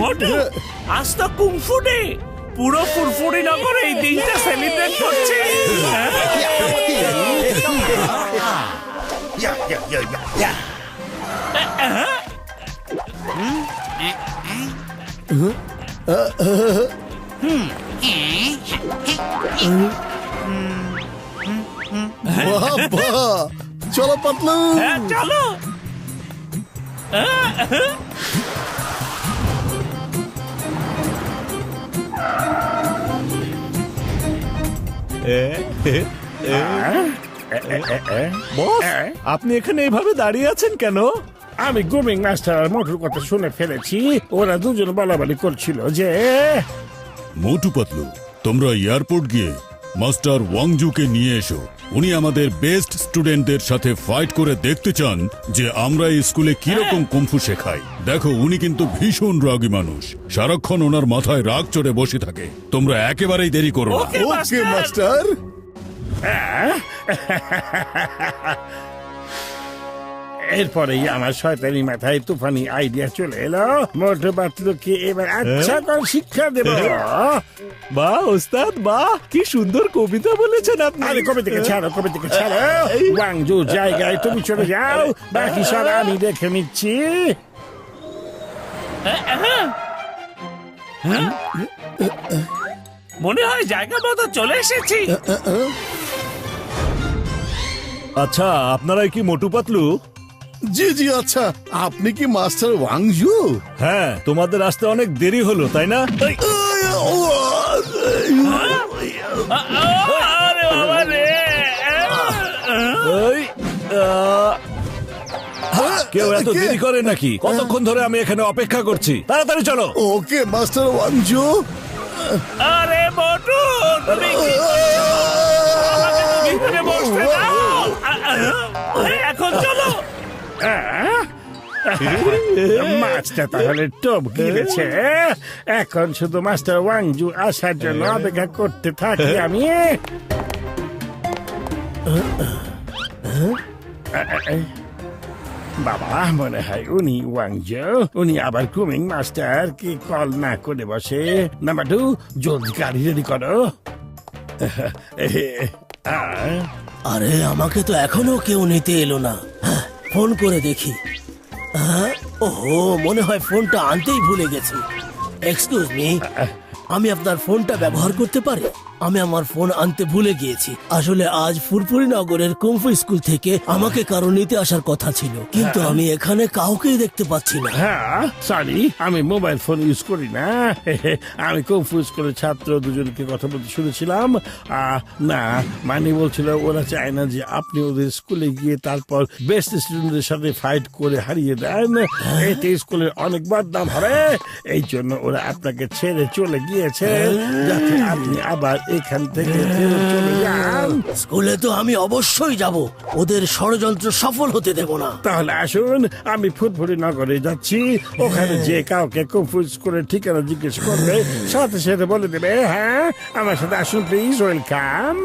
মোটু, আজ তো kung fu day, পুরো ফুরফুরি নগর এই দিনটা সেলিব্রেট করছে। চলো পাতলু, হ্যাঁ চলো। বস, আপনি এখানে এইভাবে দাঁড়িয়ে আছেন কেন? আমি গ্রুমিং মাস্টার আর মোটুর কথা শুনে ফেলেছি। ওরা দুজন বলাবলি করছিল যে মোটু পাতলু, তোমরা এয়ারপোর্ট গিয়ে মাস্টার ওয়াংজুকে নিয়ে এসো। উনি আমাদের বেস্ট স্টুডেন্টদের সাথে ফাইট করে দেখতে চান যে আমরা এই স্কুলে কিরকম কুম্ফু শেখাই। দেখো, উনি কিন্তু ভীষণ রাগী মানুষ, সারাক্ষণ ওনার মাথায় রাগ চড়ে বসে থাকে। তোমরা একেবারেই দেরি করো না। ওকে ওকে মাস্টার। এরপরেই আমার শয়তানি মাথায় তুফানি আইডিয়া চলে এলো। মোটু পাতলুকে এবার আচ্ছা করে শিক্ষা দেব। বাহ ওস্তাদ, বাহ, কি সুন্দর কবিতা বলেছেন আপনি। আরে কবে থেকে ছাড়ো, কবে থেকে ছাড়ো। ওয়াংজু জায়গায় তুমি চলে যাও, বাকি সব আমি দেখে নিচ্ছি। মনে হয় জায়গা মতো চলে এসেছি। আচ্ছা, আপনারাই কি মোটু পাতলু? জি জি, আচ্ছা আপনি কি মাস্টার ওয়াংজু? হ্যাঁ, তোমাদের আসতে অনেক দেরি হলো তাই না? আরে বাবা রে! ওই, কেউ এত দেরি করে নাকি? কতক্ষণ ধরে আমি এখানে অপেক্ষা করছি, তাড়াতাড়ি চলো। ওকে মাস্টার ওয়াংজু। আরে মোটু, তুমি কি আমাকে তো ভিতরে বসতে দাও। এখন চলো। মাছটা তাহলে টোপ গিলেছে। এখন শুধু মাস্টার ওয়াংজু আসার জন্য অপেক্ষা করতে থাকি আমি। বাবা, মনে হয় উনি ওয়াংজু। উনি আবার গ্রুমিং মাস্টার কি কল না করে বসে। নাম্বার 2, জলদি গাড়ি রেডি করো। আরে আমাকে তো এখনো কেউ নিতে এলো না। ফোন করে দেখি। ওহো, মনে হয় ফোনটা আনতেই ভুলে গেছি। এক্সকিউজ মি, আমি আপনার ফোনটা ব্যবহার করতে পারি? আমি আমার ফোন আনতে ভুলে গিয়েছি। আসলে আজ ফুরফুরি নগরের কুংফু স্কুল থেকে আমাকে কারো নিতে আসার কথা ছিল, কিন্তু আমি এখানে কাউকেই দেখতে পাচ্ছি না। হ্যাঁ সরি, আমি মোবাইল ফোন ইউজ করি না। আমি কুংফু স্কুলের ছাত্র দুজনকে কথা বলতে শুনেছিলাম। না, মানে বলছিল ওরা চায় না যে আপনি ওদের স্কুলে গিয়ে তারপর বেস্ট স্টুডেন্টদের সাথে ফাইট করে হারিয়ে দেন। এতে স্কুলের অনেক বদনাম হবে। এই জন্য ওরা আপনাকে ছেড়ে চলে গিয়েছে, যাতে আপনি আবার এখান থেকে চলে যান। স্কুলে তো আমি অবশ্যই যাব, ওদের ষড়যন্ত্র সফল হতে দেব না। তাহলে আসুন, আমি ফুরফুরি নগরে যাচ্ছি। ওখানে যে কাউকে কুংফু স্কুলের ঠিকানা জিজ্ঞেস করবে, সাথে সাথে বলে দেবে হ্যাঁ আমার সাথে আসুন প্লিজ। ওয়েলকাম,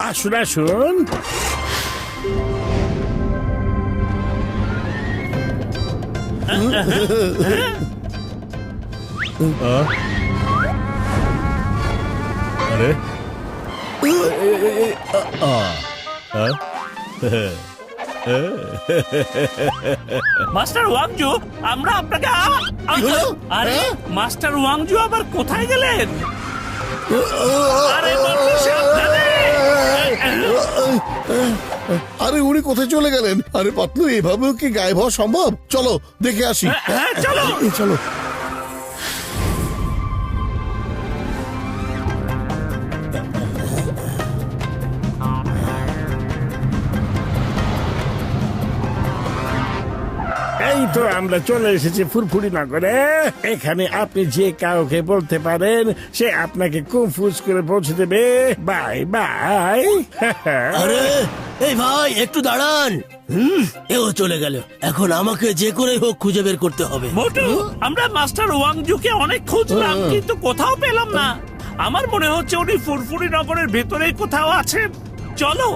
আসুন আসুন। আরে মাস্টার ওয়াংজু, আমরা আপনাকে আরে মাস্টার ওয়াংজু আবার কোথায় গেলেন? আরে মোটু, সাবধানে! আরে উনি কোথায় চলে গেলেন? আরে পাতলু, এভাবেও কি গায়েব হওয়া সম্ভব? চলো দেখে আসি। হ্যাঁ চলো। চলো। এই তো আমরা চলে এসেছি ফুরফুরি নগরে। এখানে আপনি যে কাউকে বলতে পারেন, সে আপনাকে কুংফু স্কুলে পৌঁছে দেবে। Bye bye. আরে এই ভাই, একটু দাঁড়ান। এও চলে গেল। এখন আমাকে যে করে হোক খুঁজে বের করতে হবে। মোটু, আমরা মাস্টার ওয়াংজুকে অনেক খুঁজলাম, কিন্তু কোথাও পেলাম না। আমার মনে হচ্ছে উনি ফুরফুরি নগরের ভেতরেই কোথাও আছেন। চলো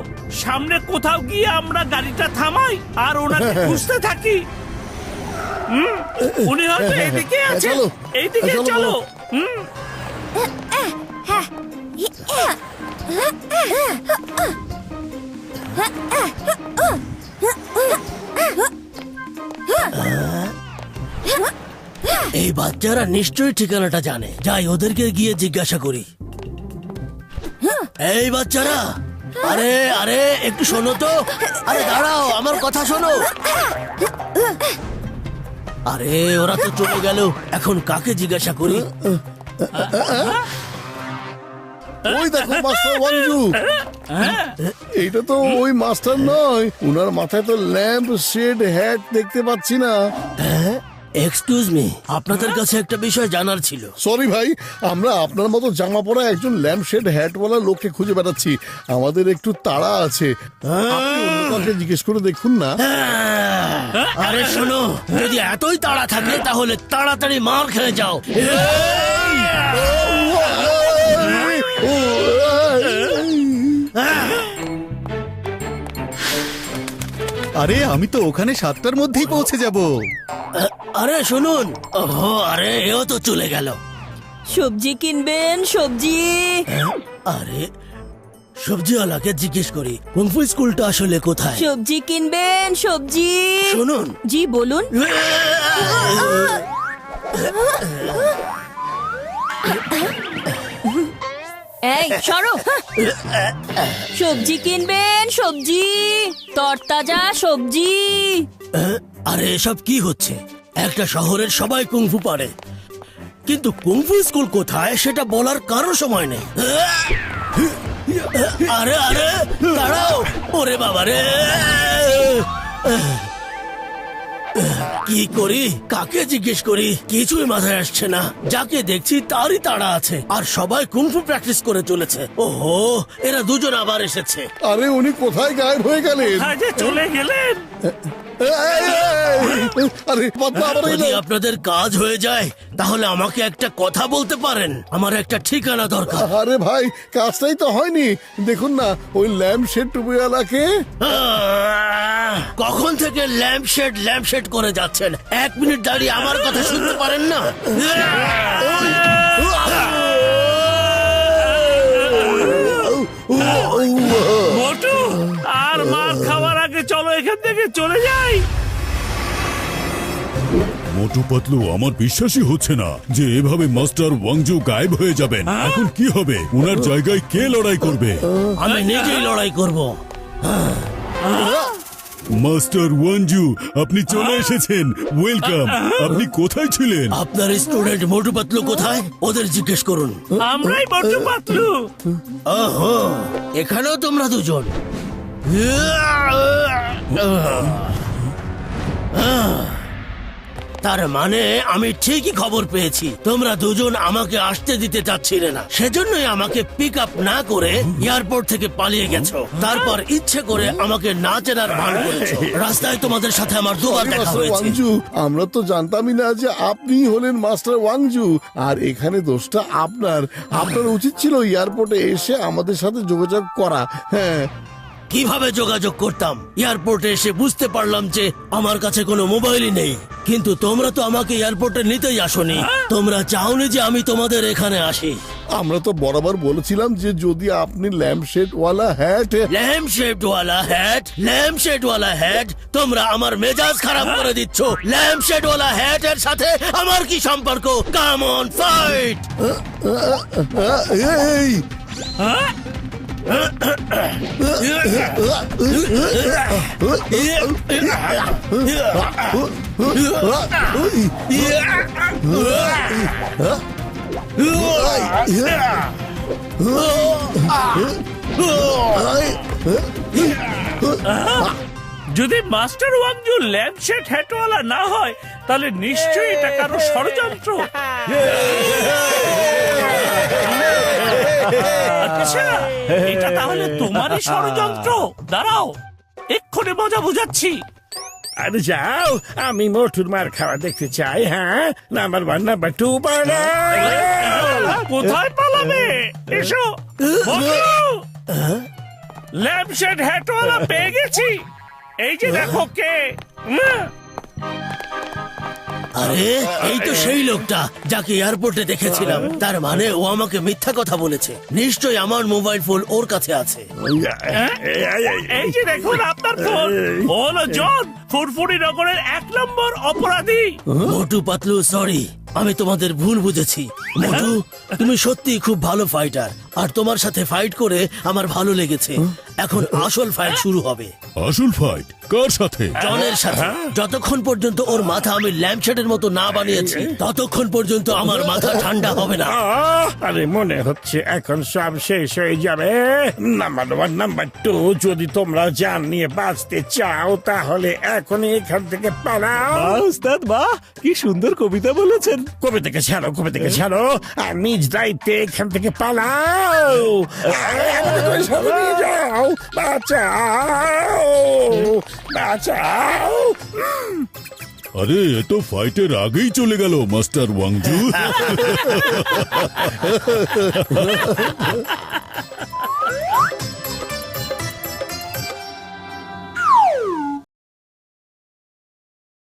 সামনে কোথাও গিয়ে আমরা গাড়িটা থামাই আর ওনাকে খুঁজতে থাকি। উনি হয়তো এইদিকে আছেন, চলো। এইদিকে চলো, চলো। বলো। এই বাচ্চারা নিশ্চয়ই ঠিকানাটা জানে, যাই ওদেরকে গিয়ে জিজ্ঞাসা করি। এই বাচ্চারা, আরে আরে একটু শোনো তো, আরে দাঁড়াও, আমার কথা শোনো। আরে ওরা তো চলে গেল, এখন কাকে জিজ্ঞাসা করি? ওই দেখো মাস্টার ওয়াংজু, এইটা তো ওই মাস্টার নয়, উনার মাথায় তো ল্যাম্প শেড হ্যাট দেখতে পাচ্ছি না। এক্সকিউজ মি, আপনাদের কাছে একটা বিষয় জানার ছিল। সরি ভাই, আমরা আপনার মতো জামা পরা একজন ল্যাম্প শেড হ্যাটওয়ালা লোককে খুঁজে বেড়াচ্ছি, আমাদের একটু তাড়া আছে, আপনি অন্য কাউকে জিজ্ঞেস করে দেখুন না। আরে শোনো, যদি এতই তাড়া থাকে তাহলে তাড়াতাড়ি মার খেয়ে যাও। আরে আমি তো ওখানে 7টার মধ্যেই পৌঁছে যাব। আরে শুনুন, ওহো, আরে এও তো চলে গেল। সবজি কিনবেন? সবজি? আরে সবজিওয়ালাকে জিজ্ঞেস করি কুংফু স্কুলটা আসলে কোথায়। সবজি কিনবেন? সবজি? শুনুন, জি বলুন। এই সরো। সবজি কিনবেন? সবজি, তরতাজা সবজি। আরে এসব কি হচ্ছে? একটা শহরের সবাই কুংফু পারে, কিন্তু কুংফু স্কুল কোথায় সেটা বলার কারো সময় নেই। আরে আরে দাঁড়াও, ওরে বাবা রে, কি করি, কাকে জিজ্ঞেস করি, কিছুই মাথায় আসছে না। যাকে দেখছি তারই তাড়া আছে, আর সবাই কুংফু প্র্যাকটিস করে চলেছে। ওহো, এরা দুজন আবার এসেছে। আরে উনি কোথায় গায়েব হয়ে গেলেন? কোথায় যে চলে গেলেন? আরে পাতলা আবার যদি এলো। আপনাদের কাজ হয়ে যায় তাহলে আমাকে একটা কথা বলতে পারেন, আমার একটা ঠিকানা দরকার। আরে ভাই, কাজটাই তো হয়নি, দেখুন না ওই ল্যাম্প শেড টুপিওয়ালাকে। কখন থেকে ল্যাম্প শেড করে যাচ্ছেন? 1 মিনিট দাঁড়িয়ে আমার কথা শুনতে পারেন না? মোটু, আর মার খাওয়ার আগে চলো এখান থেকে চলে যাই। মোটু পাতলু, আমার বিশ্বাসই হচ্ছে না যে এভাবে মাস্টার ওয়াংজু গায়েব হয়ে যাবেন। এখন কি হবে? ওনার জায়গায় কে লড়াই করবে? আমি নিজেই লড়াই করব। মাস্টার ওয়াংজু, আপনি চলে এসেছেন, ওয়েলকাম। আপনি কোথায় ছিলেন? আপনার স্টুডেন্ট মোটু পাতলু কোথায়? ওদের জিজ্ঞেস করুন। আমরাই মোটু পাতলু। ওহো, এখানেও তোমরা দুজন। তার মানে আমি ঠিকই খবর পেয়েছি, তোমরা দুজন আমাকে আসতে দিতে চাচ্ছিলে না, সেজন্যই আমাকে পিক আপ না করে এয়ারপোর্ট থেকে পালিয়ে গেছো। তারপর ইচ্ছে করে আমাকে না চেনার ভান করেছো। রাস্তায় তোমাদের সাথে আমার দুবার দেখা মাস্টার হয়েছে। ওয়াংজু, আমরা তো জানতামই না যে আপনি হলেন মাস্টার ওয়াংজু, আর এখানে দোষটা আপনার। আপনার উচিত ছিল এয়ারপোর্টে এসে আমাদের সাথে যোগাযোগ করা। হ্যাঁ, কিভাবে যোগাযোগ করতাম? এয়ারপোর্টে এসে বুঝতে পারলাম যে আমার কাছে কোনো মোবাইলই নেই, কিন্তু তোমরা তো আমাকে এয়ারপোর্টে নিতেই আসোনি। তোমরা চাওনি যে আমি তোমাদের এখানে আসি। আমরা তো বরাবর বলেছিলাম যে যদি আপনি ল্যাম্প শেড ওয়ালা হ্যাট। ল্যাম্প শেডওয়ালা হ্যাট, তোমরা আমার মেজাজ খারাপ করে দিচ্ছ। ল্যাম্প শেডওয়ালা হ্যাটের সাথে আমার কি সম্পর্ক? Come on, fight! এই যদি মাস্টার ওয়াংজু ল্যাম্পশেড হ্যাটওয়ালা না হয়, তাহলে নিশ্চয়ই এটা কারো ষড়যন্ত্র। আচ্ছা, এটা তাহলে তোমারই ষড়যন্ত্র। দাঁড়াও, এক্ষুনি মজা বুঝাচ্ছি। আরে যাও, আমি মোটুর মার খাওয়া দেখতে চাই। হ্যাঁ, নাম্বার 1, নাম্বার 2 কোথায় পালাবে? এসো। ল্যাম্পশেড হ্যাটওয়ালা পেয়ে গেছি, এই যে দেখো কে। আরে এই তো সেই লোকটা যাকে এয়ারপোর্টে দেখেছিলাম। তার মানে ও আমাকে মিথ্যা কথা বলেছে। নিশ্চয়ই আমার মোবাইল ফোন ওর কাছে আছে। এই যে দেখুন আপনার ফোন, ও হলো জন, ফুরফুরি নগরের 1 নম্বর অপরাধী। মোটু পাতলু, সরি, আমি তোমাদের ভুল বুঝেছি। মোটু, তুমি সত্যি খুব ভালো ফাইটার, আর তোমার সাথে ফাইট করে আমার ভালো লেগেছে। এখন আসল ফাইট শুরু হবে। আসল ফাইট কার সাথে? জনের সাথে। যতক্ষণ পর্যন্ত ওর মাথা আমি ল্যাম্পশেডের মতো না বানিয়েছি, ততক্ষণ পর্যন্ত আমার মাথা ঠান্ডা হবে না। আরে মনে হচ্ছে এখন সব শেষ হয়ে যাবে। নাম্বার 1, নাম্বার 2, যদি তোমরা জান নিয়ে বাঁচতে চাও তাহলে এখনই এখান থেকে পালাও। উস্তাদ বাহ, কি সুন্দর কবিতা বলেছেন। কবে থেকে ছাড়ো, কবে থেকে ছাড়ো, আর নিজ দায়িত্বে এখান থেকে পালাও। আমাকে সব নিয়ে যাও, বাঁচাও, বাঁচাও। আরে এ তো ফাইটের আগেই চলে গেল মাস্টার ওয়াংজু।